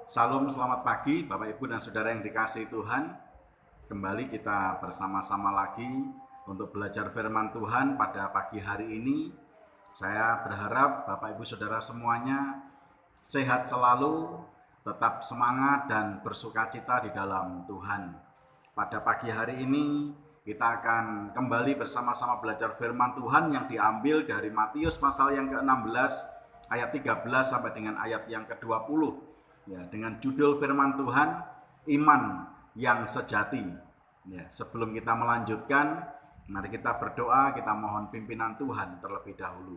Salam, selamat pagi Bapak Ibu dan Saudara yang dikasihi Tuhan. Kembali kita bersama-sama lagi untuk belajar firman Tuhan pada pagi hari ini. Saya berharap Bapak Ibu Saudara semuanya sehat selalu, tetap semangat dan bersukacita di dalam Tuhan. Pada pagi hari ini kita akan kembali bersama-sama belajar firman Tuhan yang diambil dari Matius pasal yang ke-16 ayat 13 sampai dengan ayat yang ke-20. Ya, dengan judul firman Tuhan, iman yang sejati. Ya, sebelum kita melanjutkan, mari kita berdoa, kita mohon pimpinan Tuhan terlebih dahulu.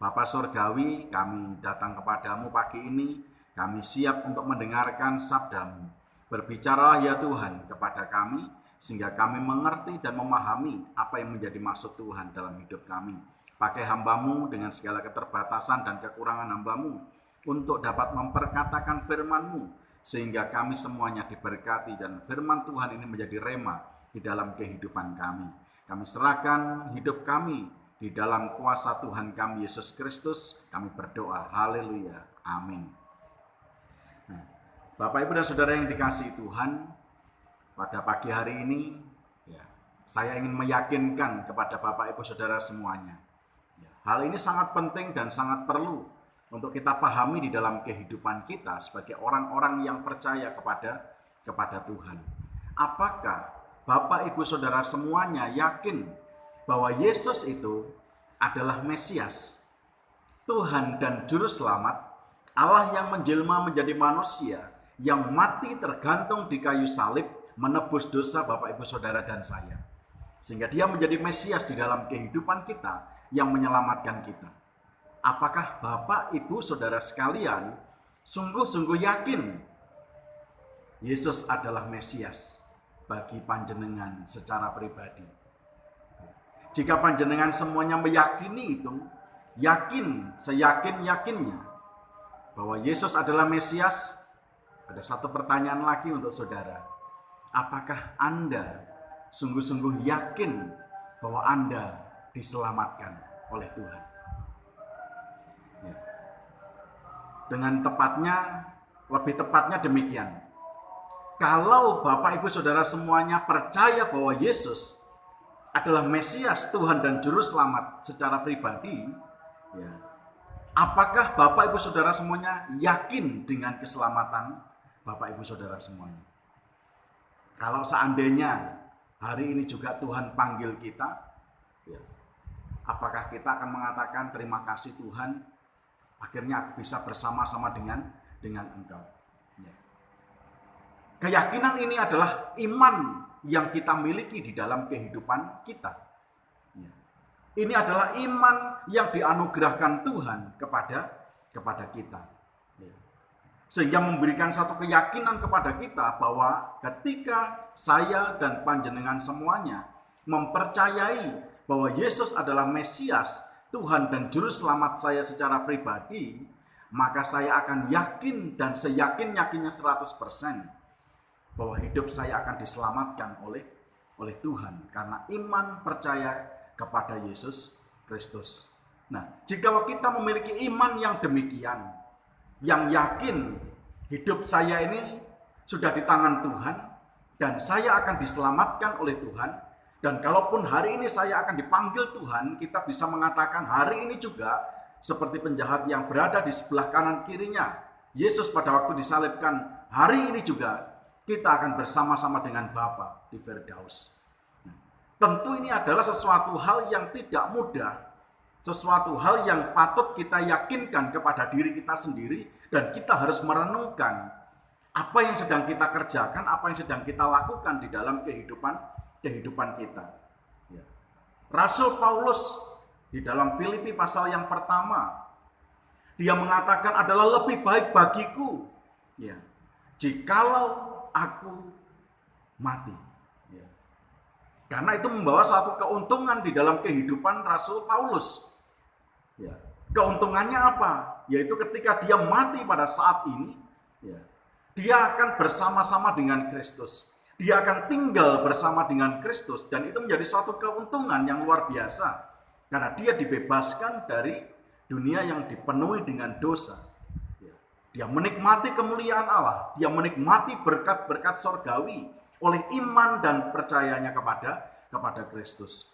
Bapa Surgawi, kami datang kepadamu pagi ini, kami siap untuk mendengarkan sabdamu. Berbicaralah ya Tuhan kepada kami, sehingga kami mengerti dan memahami apa yang menjadi maksud Tuhan dalam hidup kami. Pakai hambamu dengan segala keterbatasan dan kekurangan hambamu, untuk dapat memperkatakan firman-Mu, sehingga kami semuanya diberkati dan firman Tuhan ini menjadi rema di dalam kehidupan kami. Kami serahkan hidup kami di dalam kuasa Tuhan kami Yesus Kristus. Kami berdoa, haleluya, amin. Nah, Bapak Ibu dan Saudara yang dikasihi Tuhan, pada pagi hari ini saya ingin meyakinkan kepada Bapak Ibu Saudara semuanya, hal ini sangat penting dan sangat perlu untuk kita pahami di dalam kehidupan kita sebagai orang-orang yang percaya kepada Tuhan. Apakah Bapak Ibu Saudara semuanya yakin bahwa Yesus itu adalah Mesias, Tuhan dan Juru Selamat, Allah yang menjelma menjadi manusia, yang mati tergantung di kayu salib, menebus dosa Bapak Ibu Saudara dan saya. Sehingga dia menjadi Mesias di dalam kehidupan kita yang menyelamatkan kita. Apakah Bapak, Ibu, Saudara sekalian sungguh-sungguh yakin Yesus adalah Mesias bagi panjenengan secara pribadi? Jika panjenengan semuanya meyakini itu, yakin, seyakin-yakinnya bahwa Yesus adalah Mesias, ada satu pertanyaan lagi untuk saudara. Apakah Anda sungguh-sungguh yakin bahwa Anda diselamatkan oleh Tuhan? Dengan tepatnya, lebih tepatnya demikian. Kalau Bapak Ibu Saudara semuanya percaya bahwa Yesus adalah Mesias, Tuhan dan Juru Selamat secara pribadi, apakah Bapak Ibu Saudara semuanya yakin dengan keselamatan Bapak Ibu Saudara semuanya? Kalau seandainya hari ini juga Tuhan panggil kita, apakah kita akan mengatakan terima kasih Tuhan, akhirnya aku bisa bersama-sama dengan Engkau? Keyakinan ini adalah iman yang kita miliki di dalam kehidupan kita. Ini adalah iman yang dianugerahkan Tuhan kepada kita. Sehingga memberikan satu keyakinan kepada kita bahwa ketika saya dan panjenengan semuanya mempercayai bahwa Yesus adalah Mesias, Tuhan dan Juru Selamat saya secara pribadi, maka saya akan yakin dan seyakin-yakinnya 100% bahwa hidup saya akan diselamatkan oleh Tuhan karena iman percaya kepada Yesus Kristus. Nah, jika kita memiliki iman yang demikian, yang yakin hidup saya ini sudah di tangan Tuhan dan saya akan diselamatkan oleh Tuhan, dan kalaupun hari ini saya akan dipanggil Tuhan, kita bisa mengatakan hari ini juga seperti penjahat yang berada di sebelah kanan kirinya Yesus pada waktu disalibkan, hari ini juga kita akan bersama-sama dengan Bapa di Firdaus. Tentu ini adalah sesuatu hal yang tidak mudah, sesuatu hal yang patut kita yakinkan kepada diri kita sendiri, dan kita harus merenungkan apa yang sedang kita kerjakan, apa yang sedang kita lakukan di dalam kehidupan kita. Rasul Paulus di dalam Filipi pasal yang pertama, dia mengatakan adalah lebih baik bagiku jikalau aku mati. Karena itu membawa suatu keuntungan di dalam kehidupan Rasul Paulus. Keuntungannya apa? Yaitu ketika dia mati pada saat ini, dia akan bersama-sama dengan Kristus. Dia akan tinggal bersama dengan Kristus, dan itu menjadi suatu keuntungan yang luar biasa karena dia dibebaskan dari dunia yang dipenuhi dengan dosa. Dia menikmati kemuliaan Allah, dia menikmati berkat-berkat sorgawi oleh iman dan percayanya kepada Kristus.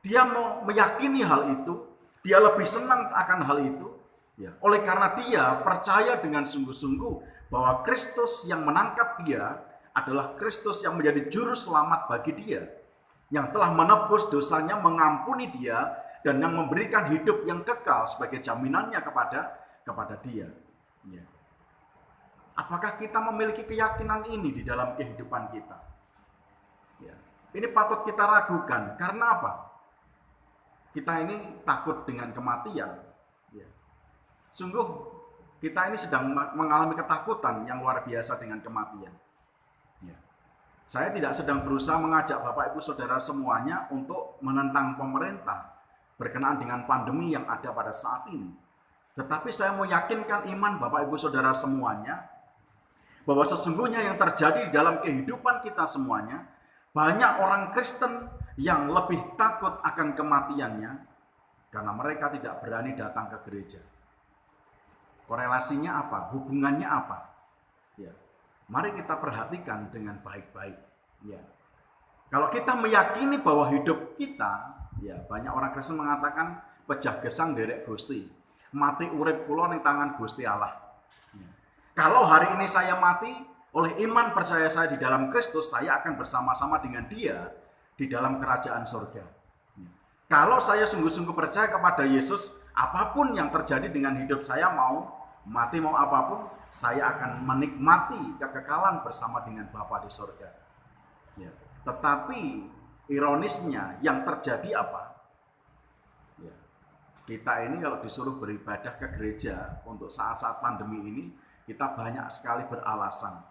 Dia mau meyakini hal itu, dia lebih senang akan hal itu, ya, oleh karena dia percaya dengan sungguh-sungguh bahwa Kristus yang menangkap dia adalah Kristus yang menjadi juru selamat bagi dia, yang telah menebus dosanya, mengampuni dia, dan yang memberikan hidup yang kekal sebagai jaminannya kepada dia. Ya. Apakah kita memiliki keyakinan ini di dalam kehidupan kita? Ya. Ini patut kita ragukan. Karena apa? Kita ini takut dengan kematian. Ya. Sungguh kita ini sedang mengalami ketakutan yang luar biasa dengan kematian. Ya. Saya tidak sedang berusaha mengajak Bapak Ibu Saudara semuanya untuk menentang pemerintah berkenaan dengan pandemi yang ada pada saat ini. Tetapi saya mau yakinkan iman Bapak Ibu Saudara semuanya bahwa sesungguhnya yang terjadi dalam kehidupan kita semuanya, banyak orang Kristen yang lebih takut akan kematiannya karena mereka tidak berani datang ke gereja. Korelasinya apa? Hubungannya apa? Ya. Mari kita perhatikan dengan baik-baik. Ya. Kalau kita meyakini bahwa hidup kita, ya, banyak orang Kristen mengatakan pejah gesang derek Gusti, mati urip kula ning tangan Gusti Allah. Kalau hari ini saya mati, oleh iman percaya saya di dalam Kristus, saya akan bersama-sama dengan dia di dalam kerajaan surga. Kalau saya sungguh-sungguh percaya kepada Yesus, apapun yang terjadi dengan hidup saya, mau mati mau apapun, saya akan menikmati kekekalan bersama dengan Bapa di surga. Ya. Tetapi ironisnya yang terjadi apa? Ya. Kita ini kalau disuruh beribadah ke gereja untuk saat-saat pandemi ini, kita banyak sekali beralasan.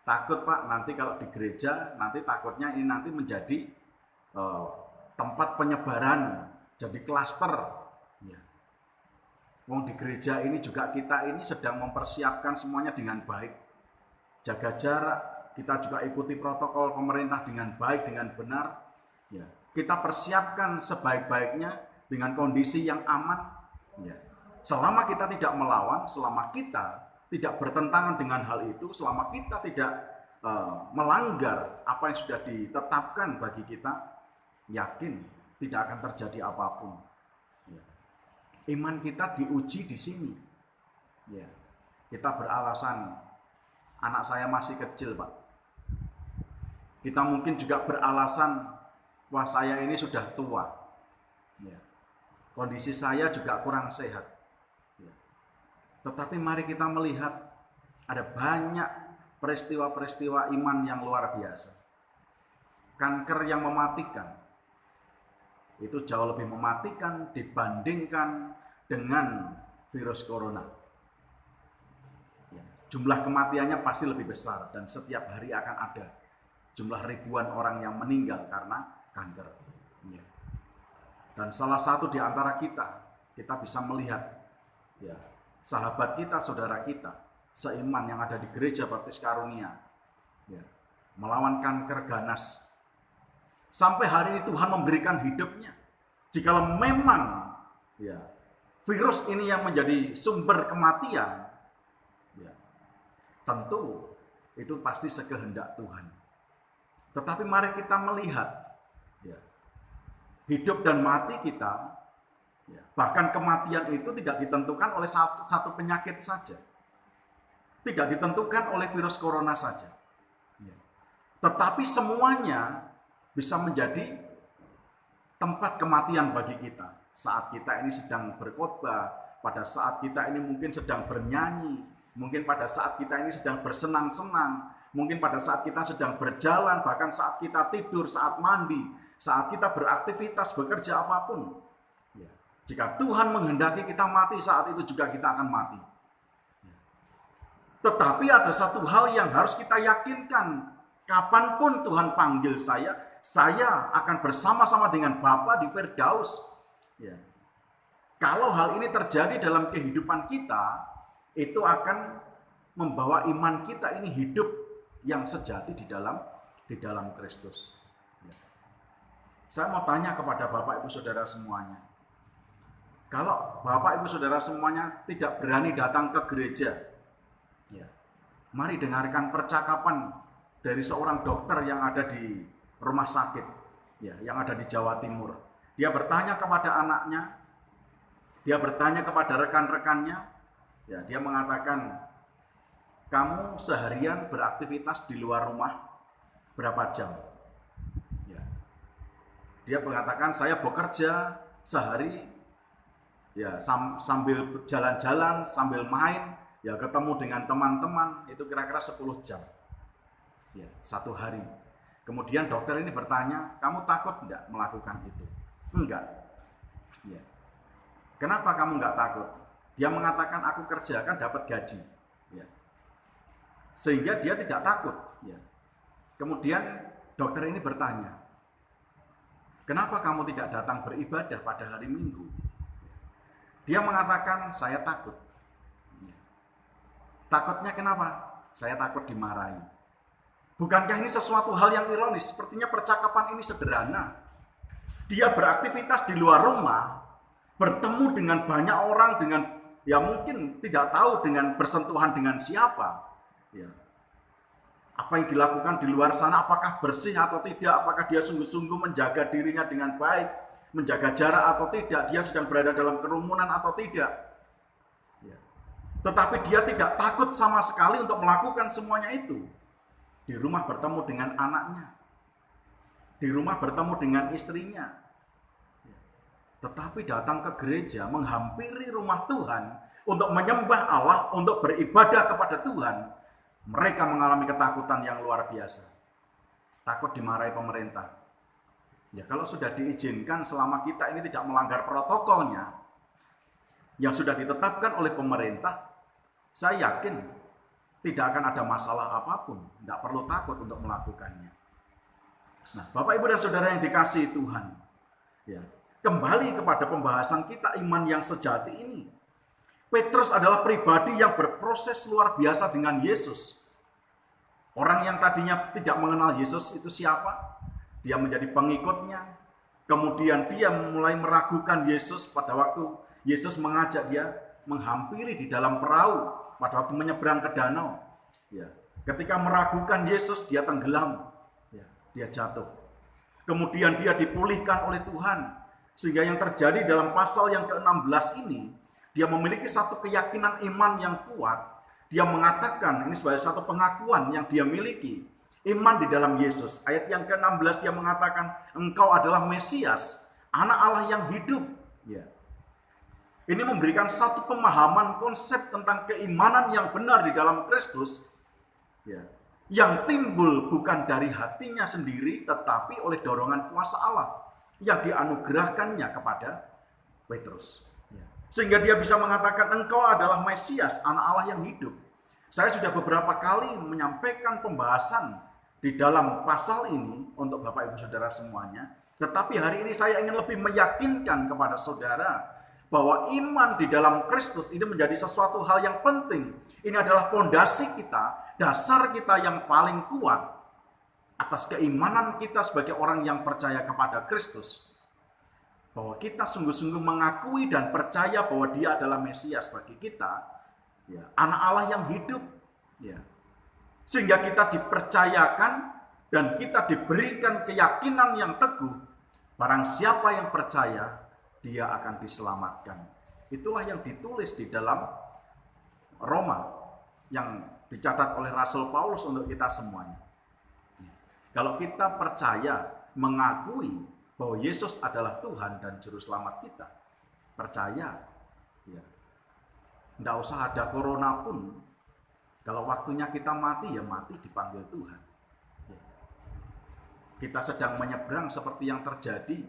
Takut Pak, nanti kalau di gereja, nanti takutnya ini nanti menjadi tempat penyebaran, jadi klaster. Ya. Wong di gereja ini juga kita ini sedang mempersiapkan semuanya dengan baik. Jaga jarak, kita juga ikuti protokol pemerintah dengan baik, dengan benar. Ya. Kita persiapkan sebaik-baiknya dengan kondisi yang aman. Ya. Selama kita tidak melawan, selama kita tidak bertentangan dengan hal itu, selama kita tidak melanggar apa yang sudah ditetapkan bagi kita, yakin tidak akan terjadi apapun. Ya. Iman kita diuji di sini. Ya. Kita beralasan, anak saya masih kecil Pak. Kita mungkin juga beralasan, wah saya ini sudah tua. Ya. Kondisi saya juga kurang sehat. Tetapi mari kita melihat ada banyak peristiwa-peristiwa iman yang luar biasa. Kanker yang mematikan, itu jauh lebih mematikan dibandingkan dengan virus corona. Jumlah kematiannya pasti lebih besar dan setiap hari akan ada jumlah ribuan orang yang meninggal karena kanker. Dan salah satu di antara kita bisa melihat, ya, sahabat kita, saudara kita, seiman yang ada di gereja Baptis Karunia, ya, melawan kanker ganas. Sampai hari ini Tuhan memberikan hidupnya. Jikalau memang, ya, virus ini yang menjadi sumber kematian, ya, tentu itu pasti sekehendak Tuhan. Tetapi mari kita melihat, ya, hidup dan mati kita, ya, bahkan kematian itu tidak ditentukan oleh satu penyakit saja. Tidak ditentukan oleh virus corona saja. Ya. Tetapi semuanya bisa menjadi tempat kematian bagi kita. Saat kita ini sedang berkhotbah, pada saat kita ini mungkin sedang bernyanyi, mungkin pada saat kita ini sedang bersenang-senang, mungkin pada saat kita sedang berjalan, bahkan saat kita tidur, saat mandi, saat kita beraktivitas, bekerja apapun. Ya. Jika Tuhan menghendaki kita mati, saat itu juga kita akan mati. Tetapi ada satu hal yang harus kita yakinkan. Kapanpun Tuhan panggil saya akan bersama-sama dengan Bapa di Firdaus. Ya. Kalau hal ini terjadi dalam kehidupan kita, itu akan membawa iman kita ini hidup yang sejati di dalam Kristus. Ya. Saya mau tanya kepada Bapak Ibu Saudara semuanya. Kalau Bapak Ibu Saudara semuanya tidak berani datang ke gereja, Mari dengarkan percakapan dari seorang dokter yang ada di rumah sakit, ya, yang ada di Jawa Timur. Dia bertanya kepada anaknya, dia bertanya kepada rekan-rekannya, ya, dia mengatakan, kamu seharian beraktivitas di luar rumah berapa jam? Ya. Dia mengatakan, saya bekerja sehari, ya, sambil jalan-jalan, sambil main, ya, ketemu dengan teman-teman, itu kira-kira 10 jam, ya, satu hari. Kemudian dokter ini bertanya, kamu takut enggak melakukan itu? Enggak. Ya. Kenapa kamu enggak takut? Dia mengatakan, aku kerja kan dapat gaji, ya, sehingga dia tidak takut. Ya. Kemudian dokter ini bertanya, kenapa kamu tidak datang beribadah pada hari Minggu? Dia mengatakan, saya takut. Takutnya kenapa? Saya takut dimarahi. Bukankah ini sesuatu hal yang ironis? Sepertinya percakapan ini sederhana. Dia beraktivitas di luar rumah, bertemu dengan banyak orang, dengan, ya, mungkin tidak tahu dengan bersentuhan dengan siapa. Ya. Apa yang dilakukan di luar sana, apakah bersih atau tidak, apakah dia sungguh-sungguh menjaga dirinya dengan baik, menjaga jarak atau tidak, dia sedang berada dalam kerumunan atau tidak. Ya. Tetapi dia tidak takut sama sekali untuk melakukan semuanya itu. Di rumah bertemu dengan anaknya, di rumah bertemu dengan istrinya. Ya. Tetapi datang ke gereja, menghampiri rumah Tuhan, untuk menyembah Allah, untuk beribadah kepada Tuhan, mereka mengalami ketakutan yang luar biasa. Takut dimarahi pemerintah. Ya, kalau sudah diizinkan selama kita ini tidak melanggar protokolnya yang sudah ditetapkan oleh pemerintah, saya yakin tidak akan ada masalah apapun. Tidak perlu takut untuk melakukannya. Nah, Bapak, Ibu, dan Saudara yang dikasihi Tuhan, ya, kembali kepada pembahasan kita iman yang sejati ini. Petrus adalah pribadi yang berproses luar biasa dengan Yesus. Orang yang tadinya tidak mengenal Yesus itu siapa? Dia menjadi pengikutnya. Kemudian dia mulai meragukan Yesus pada waktu Yesus mengajak dia menghampiri di dalam perahu pada waktu menyeberang ke danau. Ya. Ketika meragukan Yesus, dia tenggelam. Ya. Dia jatuh. Kemudian dia dipulihkan oleh Tuhan. Sehingga yang terjadi dalam pasal yang ke-16 ini, dia memiliki satu keyakinan iman yang kuat. Dia mengatakan, ini sebagai satu pengakuan yang dia miliki, iman di dalam Yesus. Ayat yang ke-16 dia mengatakan, engkau adalah Mesias, anak Allah yang hidup. Ya. Ini memberikan satu pemahaman konsep tentang keimanan yang benar di dalam Kristus, ya, yang timbul bukan dari hatinya sendiri, tetapi oleh dorongan kuasa Allah yang dianugerahkannya kepada Petrus. Sehingga dia bisa mengatakan, engkau adalah Mesias, anak Allah yang hidup. Saya sudah beberapa kali menyampaikan pembahasan di dalam pasal ini untuk Bapak Ibu Saudara semuanya. Tetapi hari ini saya ingin lebih meyakinkan kepada saudara bahwa iman di dalam Kristus ini menjadi sesuatu hal yang penting. Ini adalah pondasi kita, dasar kita yang paling kuat atas keimanan kita sebagai orang yang percaya kepada Kristus. Bahwa kita sungguh-sungguh mengakui dan percaya bahwa dia adalah Mesias bagi kita, ya, anak Allah yang hidup. Ya. Sehingga kita dipercayakan dan kita diberikan keyakinan yang teguh, barang siapa yang percaya, dia akan diselamatkan. Itulah yang ditulis di dalam Roma, yang dicatat oleh Rasul Paulus untuk kita semuanya. Kalau kita percaya, mengakui bahwa Yesus adalah Tuhan dan Juru Selamat kita, percaya, ya, tidak usah ada corona pun, kalau waktunya kita mati, ya mati dipanggil Tuhan. Ya. Kita sedang menyeberang seperti yang terjadi,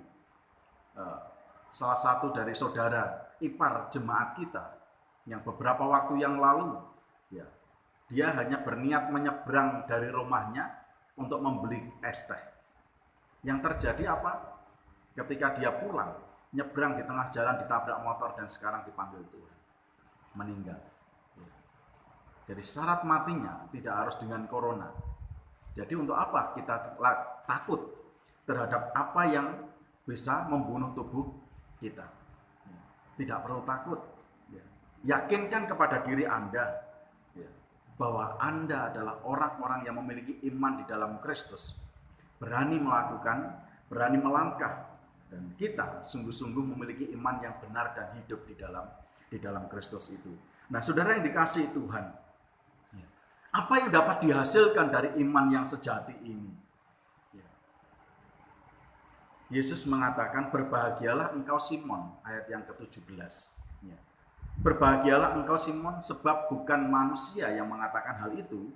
salah satu dari saudara ipar jemaat kita, yang beberapa waktu yang lalu, ya, dia hanya berniat menyeberang dari rumahnya untuk membeli es teh. Yang terjadi apa? Ketika dia pulang, nyebrang di tengah jalan ditabrak motor dan sekarang dipanggil Tuhan. Meninggal. Jadi syarat matinya tidak harus dengan corona. Jadi untuk apa kita takut terhadap apa yang bisa membunuh tubuh kita? Tidak perlu takut. Yakinkan kepada diri Anda bahwa Anda adalah orang-orang yang memiliki iman di dalam Kristus, berani melakukan, berani melangkah, dan kita sungguh-sungguh memiliki iman yang benar dan hidup di dalam Kristus itu. Nah, saudara yang dikasihi Tuhan, apa yang dapat dihasilkan dari iman yang sejati ini? Yesus mengatakan, berbahagialah engkau Simon, ayat yang ke-17. Berbahagialah engkau Simon, sebab bukan manusia yang mengatakan hal itu,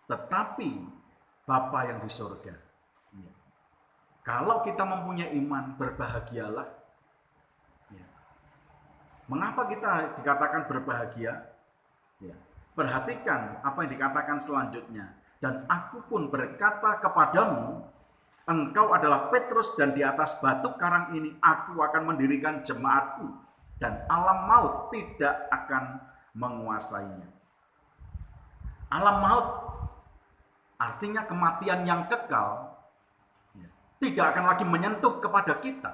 tetapi Bapa yang di surga. Kalau kita mempunyai iman, berbahagialah. Mengapa kita dikatakan berbahagia? Perhatikan apa yang dikatakan selanjutnya. Dan aku pun berkata kepadamu, engkau adalah Petrus, dan di atas batu karang ini aku akan mendirikan jemaatku, dan alam maut tidak akan menguasainya. Alam maut artinya kematian yang kekal tidak akan lagi menyentuh kepada kita.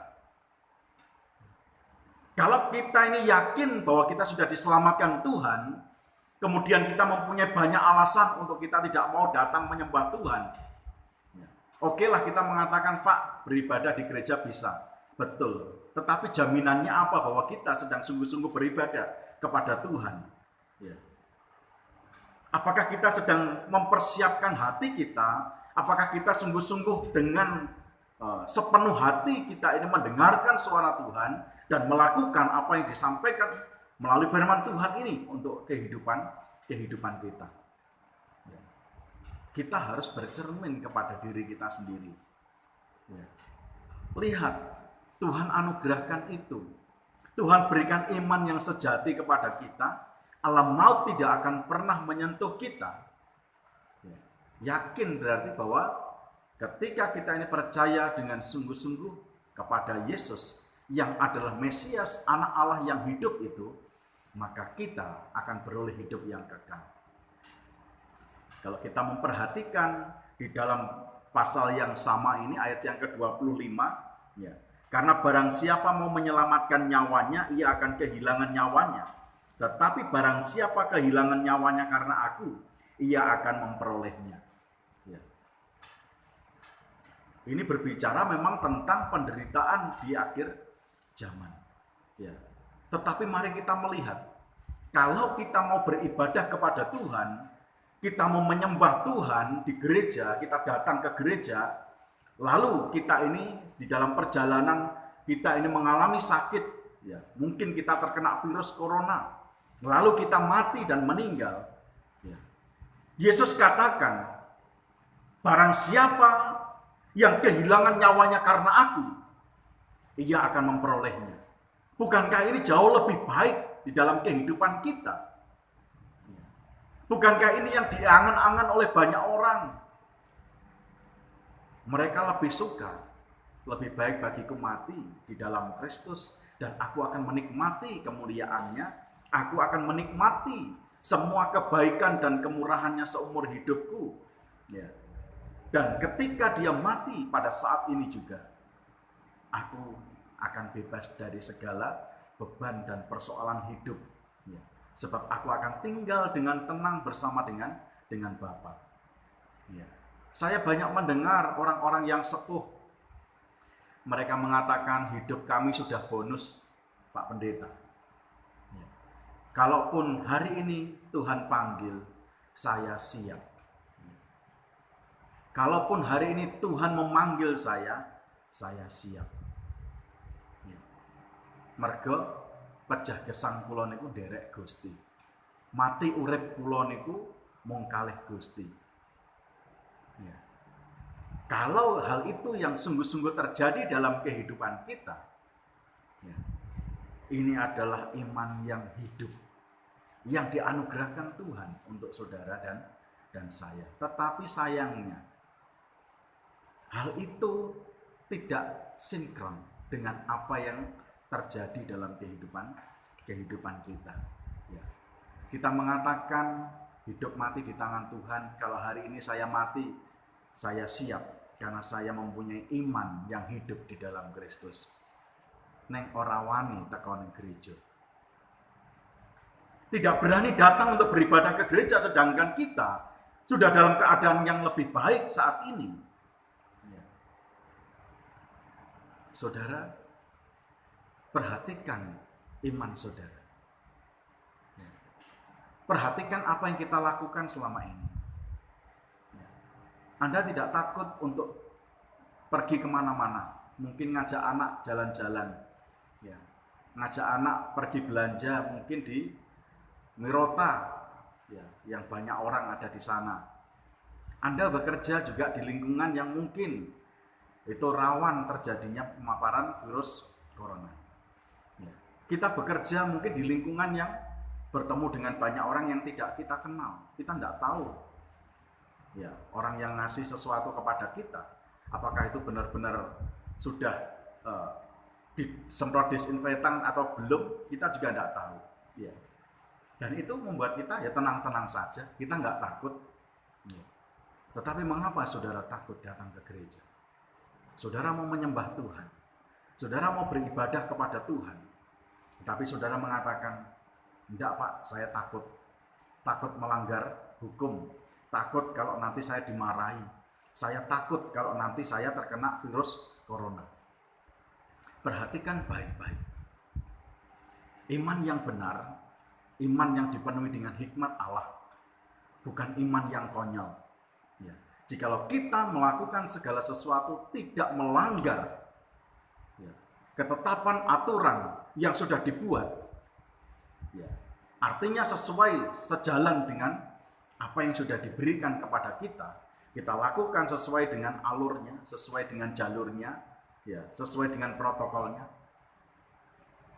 Kalau kita ini yakin bahwa kita sudah diselamatkan Tuhan, kemudian kita mempunyai banyak alasan untuk kita tidak mau datang menyembah Tuhan. Oke lah, kita mengatakan, Pak, beribadah di gereja bisa. Betul. Tetapi jaminannya apa bahwa kita sedang sungguh-sungguh beribadah kepada Tuhan? Apakah kita sedang mempersiapkan hati kita? Apakah kita sungguh-sungguh dengan sepenuh hati kita ini mendengarkan suara Tuhan dan melakukan apa yang disampaikan melalui firman Tuhan ini untuk kehidupan kita? Kita harus bercermin kepada diri kita sendiri. Lihat, Tuhan anugerahkan itu. Tuhan berikan iman yang sejati kepada kita. Alam maut tidak akan pernah menyentuh kita. Yakin berarti bahwa ketika kita ini percaya dengan sungguh-sungguh kepada Yesus yang adalah Mesias, anak Allah yang hidup itu, maka kita akan beroleh hidup yang kekal. Kalau kita memperhatikan di dalam pasal yang sama ini, ayat yang ke-25, karena barang siapa mau menyelamatkan nyawanya, ia akan kehilangan nyawanya. Tetapi barang siapa kehilangan nyawanya karena aku, ia akan memperolehnya. Ini berbicara memang tentang penderitaan di akhir zaman. Tetapi mari kita melihat, kalau kita mau beribadah kepada Tuhan, kita mau menyembah Tuhan di gereja, kita datang ke gereja, lalu kita ini di dalam perjalanan kita ini mengalami sakit, mungkin kita terkena virus corona, lalu kita mati dan meninggal. Yesus katakan, barang siapa yang kehilangan nyawanya karena aku, ia akan memperolehnya. Bukankah ini jauh lebih baik di dalam kehidupan kita? Bukankah ini yang diangan-angan oleh banyak orang? Mereka lebih suka, lebih baik bagiku mati di dalam Kristus, dan aku akan menikmati kemuliaannya, aku akan menikmati semua kebaikan dan kemurahannya seumur hidupku. Dan ketika dia mati pada saat ini juga, aku akan bebas dari segala beban dan persoalan hidup. Sebab aku akan tinggal dengan tenang bersama dengan Bapa. Saya banyak mendengar orang-orang yang sepuh. Mereka mengatakan hidup kami sudah bonus, Pak Pendeta. Kalaupun hari ini Tuhan panggil, saya siap. Kalaupun hari ini Tuhan memanggil saya siap. Mergo pejah gesang kula niku nderek Gusti. Mati urip kula niku mung kalih Gusti. Kalau hal itu yang sungguh-sungguh terjadi dalam kehidupan kita, ini adalah iman yang hidup, yang dianugerahkan Tuhan untuk saudara dan saya. Tetapi sayangnya, hal itu tidak sinkron dengan apa yang terjadi dalam kehidupan kita. Kita mengatakan hidup mati di tangan Tuhan. Kalau hari ini saya mati, saya siap karena saya mempunyai iman yang hidup di dalam Kristus. Neng ora wani teko ning gereja. tidak berani datang untuk beribadah ke gereja, sedangkan kita sudah dalam keadaan yang lebih baik saat ini. Saudara, perhatikan iman saudara. Perhatikan apa yang kita lakukan selama ini. Anda tidak takut untuk pergi kemana-mana, mungkin ngajak anak jalan-jalan, ngajak anak pergi belanja mungkin di Mirota, yang banyak orang ada di sana. Anda bekerja juga di lingkungan yang mungkin itu rawan terjadinya pemaparan virus corona. Kita bekerja mungkin di lingkungan yang bertemu dengan banyak orang yang tidak kita kenal. Kita tidak tahu orang yang ngasih sesuatu kepada kita, apakah itu benar-benar sudah disemprot disinfektan atau belum, kita juga tidak tahu. Dan itu membuat kita tenang-tenang saja, kita nggak takut. Tetapi mengapa saudara takut datang ke gereja? Saudara mau menyembah Tuhan, saudara mau beribadah kepada Tuhan, tapi saudara mengatakan, enggak Pak, saya takut melanggar hukum, takut kalau nanti saya dimarahi, saya takut kalau nanti saya terkena virus corona. Perhatikan baik-baik. Iman yang benar, iman yang dipenuhi dengan hikmat Allah, bukan iman yang konyol. Jikalau kita melakukan segala sesuatu tidak melanggar ketetapan aturan yang sudah dibuat, artinya sesuai sejalan dengan apa yang sudah diberikan kepada kita, kita lakukan sesuai dengan alurnya, sesuai dengan jalurnya, sesuai dengan protokolnya,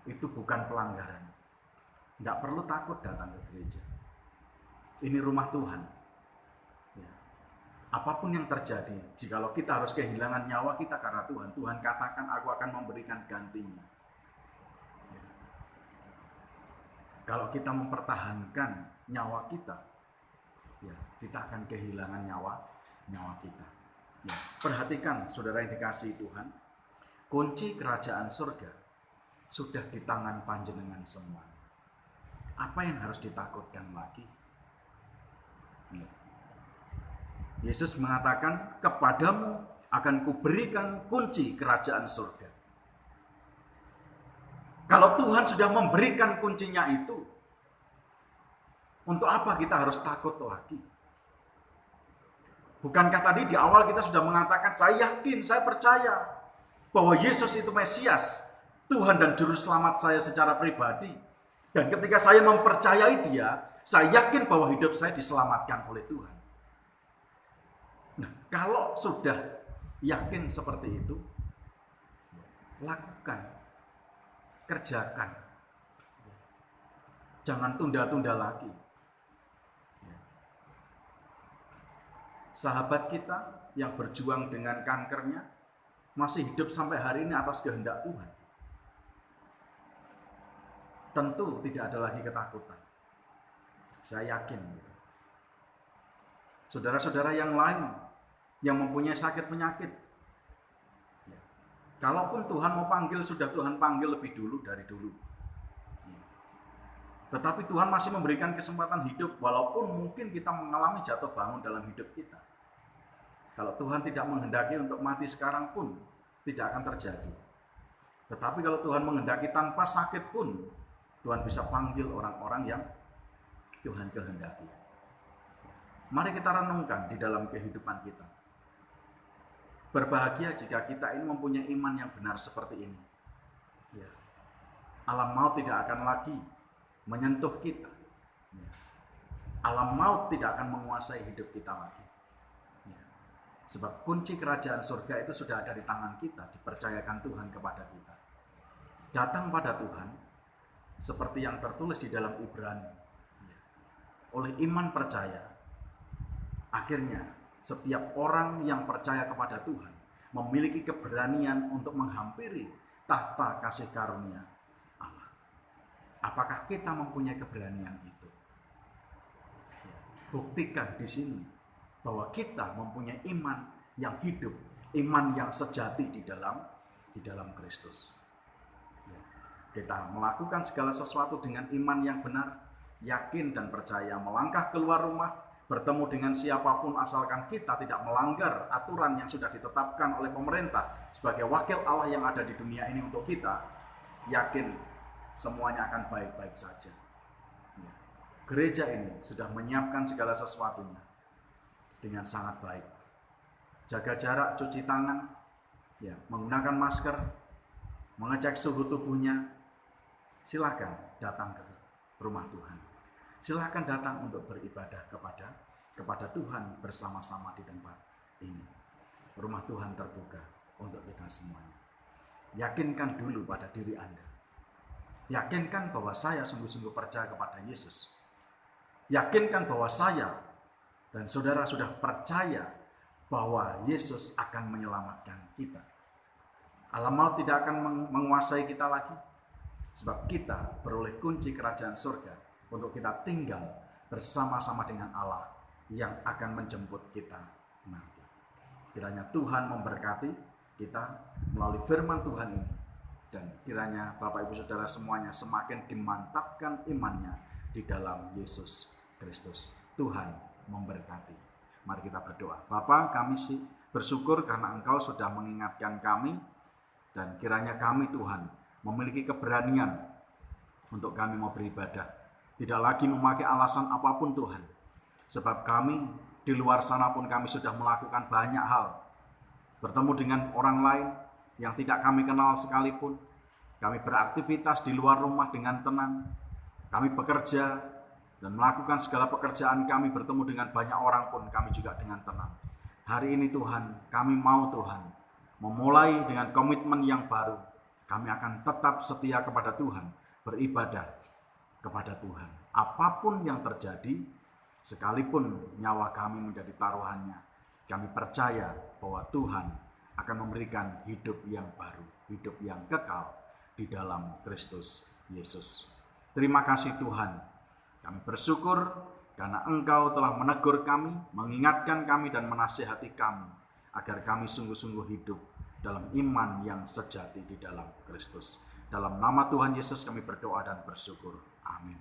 itu bukan pelanggaran. Tidak perlu takut datang ke gereja. Ini rumah Tuhan. Apapun yang terjadi, jikalau kita harus kehilangan nyawa kita karena Tuhan, Tuhan katakan, aku akan memberikan gantinya. Kalau kita mempertahankan nyawa kita, kita akan kehilangan nyawa kita. Perhatikan saudara yang dikasihi Tuhan, kunci kerajaan surga sudah di tangan panjenengan semua. Apa yang harus ditakutkan lagi? Yesus mengatakan, kepadamu akan kuberikan kunci kerajaan surga. Kalau Tuhan sudah memberikan kuncinya itu, untuk apa kita harus takut lagi? Bukankah tadi di awal kita sudah mengatakan, saya yakin, saya percaya bahwa Yesus itu Mesias, Tuhan dan Juru Selamat saya secara pribadi. Dan ketika saya mempercayai Dia, saya yakin bahwa hidup saya diselamatkan oleh Tuhan. Nah, kalau sudah yakin seperti itu, lakukan, kerjakan. Jangan tunda-tunda lagi. Sahabat kita yang berjuang dengan kankernya masih hidup sampai hari ini atas kehendak Tuhan. Tentu tidak ada lagi ketakutan. Saya yakin. Saudara-saudara yang lain yang mempunyai sakit penyakit, kalaupun Tuhan mau panggil, sudah Tuhan panggil lebih dulu dari dulu. Tetapi Tuhan masih memberikan kesempatan hidup, walaupun mungkin kita mengalami jatuh bangun dalam hidup kita. Kalau Tuhan tidak menghendaki untuk mati sekarang pun, tidak akan terjadi. Tetapi kalau Tuhan menghendaki tanpa sakit pun, Tuhan bisa panggil orang-orang yang Tuhan kehendaki. Mari kita renungkan di dalam kehidupan kita. Berbahagia jika kita ini mempunyai iman yang benar seperti ini. Alam maut tidak akan lagi menyentuh kita. Alam maut tidak akan menguasai hidup kita lagi. Sebab kunci kerajaan surga itu sudah ada di tangan kita, dipercayakan Tuhan kepada kita. Datang pada Tuhan, seperti yang tertulis di dalam Ibrani. Oleh iman percaya, akhirnya setiap orang yang percaya kepada Tuhan memiliki keberanian untuk menghampiri tahta kasih karunia Allah. Apakah kita mempunyai keberanian itu? Buktikan di sini bahwa kita mempunyai iman yang hidup, iman yang sejati di dalam Kristus. Kita melakukan segala sesuatu dengan iman yang benar, yakin dan percaya melangkah keluar rumah, bertemu dengan siapapun asalkan kita tidak melanggar aturan yang sudah ditetapkan oleh pemerintah sebagai wakil Allah yang ada di dunia ini untuk kita, yakin semuanya akan baik-baik saja. Gereja ini sudah menyiapkan segala sesuatunya dengan sangat baik. Jaga jarak, cuci tangan, menggunakan masker, mengecek suhu tubuhnya. Silakan datang ke rumah Tuhan. Silakan datang untuk beribadah kepada Tuhan bersama-sama di tempat ini. Rumah Tuhan terbuka untuk kita semuanya. Yakinkan dulu pada diri Anda. Yakinkan bahwa saya sungguh-sungguh percaya kepada Yesus. Yakinkan bahwa saya dan saudara sudah percaya bahwa Yesus akan menyelamatkan kita. Alam maut tidak akan menguasai kita lagi. Sebab kita beroleh kunci kerajaan surga untuk kita tinggal bersama-sama dengan Allah yang akan menjemput kita nanti. Kiranya Tuhan memberkati kita melalui firman Tuhan ini. Dan kiranya Bapak Ibu Saudara semuanya semakin dimantapkan imannya di dalam Yesus Kristus. Tuhan memberkati. Mari kita berdoa. Bapa, kami bersyukur karena Engkau sudah mengingatkan kami. Dan kiranya kami Tuhan memiliki keberanian untuk kami mau beribadah. Tidak lagi memakai alasan apapun Tuhan. Sebab kami di luar sana pun kami sudah melakukan banyak hal. Bertemu dengan orang lain yang tidak kami kenal sekalipun. Kami beraktivitas di luar rumah dengan tenang. Kami bekerja dan melakukan segala pekerjaan kami, bertemu dengan banyak orang pun kami juga dengan tenang. Hari ini Tuhan, kami mau Tuhan memulai dengan komitmen yang baru. Kami akan tetap setia kepada Tuhan, beribadah kepada Tuhan. Apapun yang terjadi, sekalipun nyawa kami menjadi taruhannya, kami percaya bahwa Tuhan akan memberikan hidup yang baru, hidup yang kekal di dalam Kristus Yesus. Terima kasih Tuhan. Kami bersyukur karena Engkau telah menegur kami, mengingatkan kami dan menasihati kami agar kami sungguh-sungguh hidup dalam iman yang sejati di dalam Kristus. Dalam nama Tuhan Yesus kami berdoa dan bersyukur. Amin.